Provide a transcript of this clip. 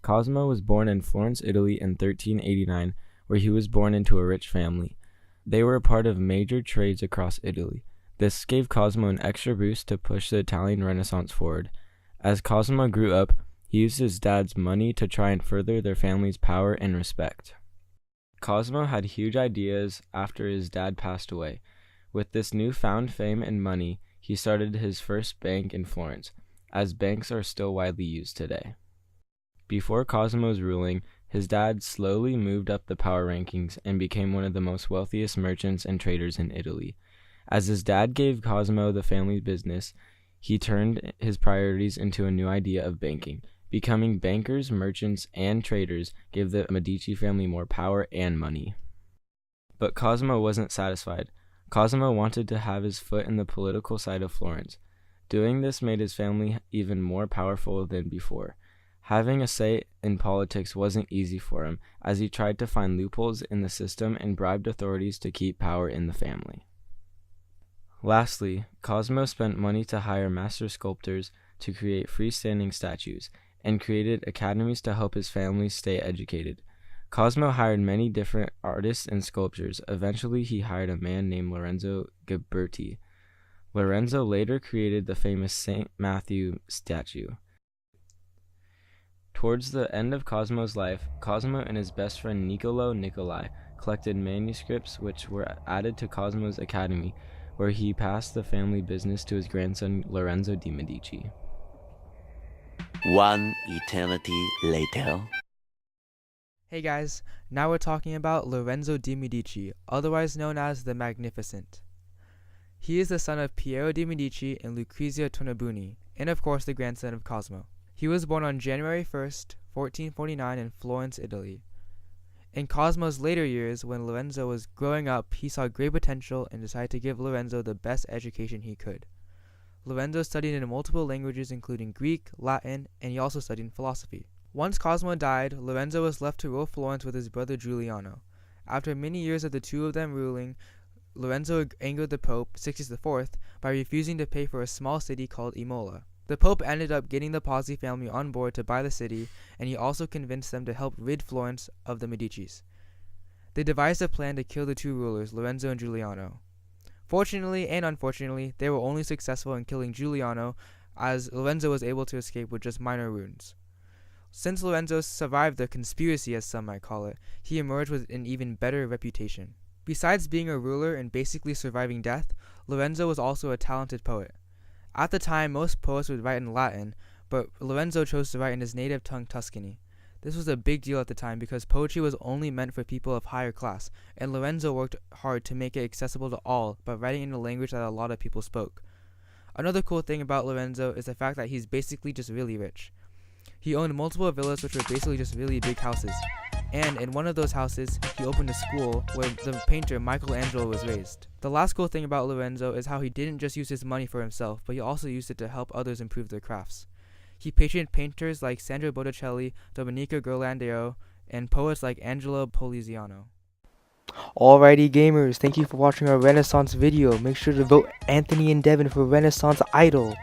Cosimo was born in Florence, Italy in 1389, where he was born into a rich family. They were a part of major trades across Italy. This gave Cosimo an extra boost to push the Italian Renaissance forward. As Cosimo grew up, he used his dad's money to try and further their family's power and respect. Cosimo had huge ideas after his dad passed away. With this newfound fame and money, he started his first bank in Florence, as banks are still widely used today. Before Cosimo's ruling, his dad slowly moved up the power rankings and became one of the most wealthiest merchants and traders in Italy. As his dad gave Cosimo the family business, he turned his priorities into a new idea of banking. Becoming bankers, merchants, and traders gave the Medici family more power and money. But Cosimo wasn't satisfied. Cosimo wanted to have his foot in the political side of Florence. Doing this made his family even more powerful than before. Having a say in politics wasn't easy for him, as he tried to find loopholes in the system and bribed authorities to keep power in the family. Lastly, Cosimo spent money to hire master sculptors to create freestanding statues, and created academies to help his family stay educated. Cosimo hired many different artists and sculptors. Eventually, he hired a man named Lorenzo Ghiberti. Lorenzo later created the famous St. Matthew statue. Towards the end of Cosimo's life, Cosimo and his best friend Niccolo Nicolai collected manuscripts which were added to Cosimo's academy, where he passed the family business to his grandson Lorenzo de' Medici. One eternity later. Hey guys, now we're talking about Lorenzo de' Medici, otherwise known as the Magnificent. He is the son of Piero de' Medici and Lucrezia Tornabuoni, and of course the grandson of Cosimo. He was born on January 1st, 1449 in Florence, Italy. In Cosimo's later years, when Lorenzo was growing up, he saw great potential and decided to give Lorenzo the best education he could. Lorenzo studied in multiple languages including Greek, Latin, and he also studied philosophy. Once Cosimo died, Lorenzo was left to rule Florence with his brother Giuliano. After many years of the two of them ruling, Lorenzo angered the Pope, Sixtus IV, by refusing to pay for a small city called Imola. The Pope ended up getting the Pazzi family on board to buy the city, and he also convinced them to help rid Florence of the Medicis. They devised a plan to kill the two rulers, Lorenzo and Giuliano. Fortunately and unfortunately, they were only successful in killing Giuliano, as Lorenzo was able to escape with just minor wounds. Since Lorenzo survived the conspiracy, as some might call it, he emerged with an even better reputation. Besides being a ruler and basically surviving death, Lorenzo was also a talented poet. At the time, most poets would write in Latin, but Lorenzo chose to write in his native tongue, Tuscany. This was a big deal at the time because poetry was only meant for people of higher class, and Lorenzo worked hard to make it accessible to all by writing in a language that a lot of people spoke. Another cool thing about Lorenzo is the fact that he's basically just really rich. He owned multiple villas which were basically just really big houses, and in one of those houses, he opened a school where the painter Michelangelo was raised. The last cool thing about Lorenzo is how he didn't just use his money for himself, but he also used it to help others improve their crafts. He patroned painters like Sandro Botticelli, Domenico Ghirlandaio, and poets like Angelo Poliziano. Alrighty gamers, thank you for watching our Renaissance video. Make sure to vote Anthony and Devin for Renaissance Idol.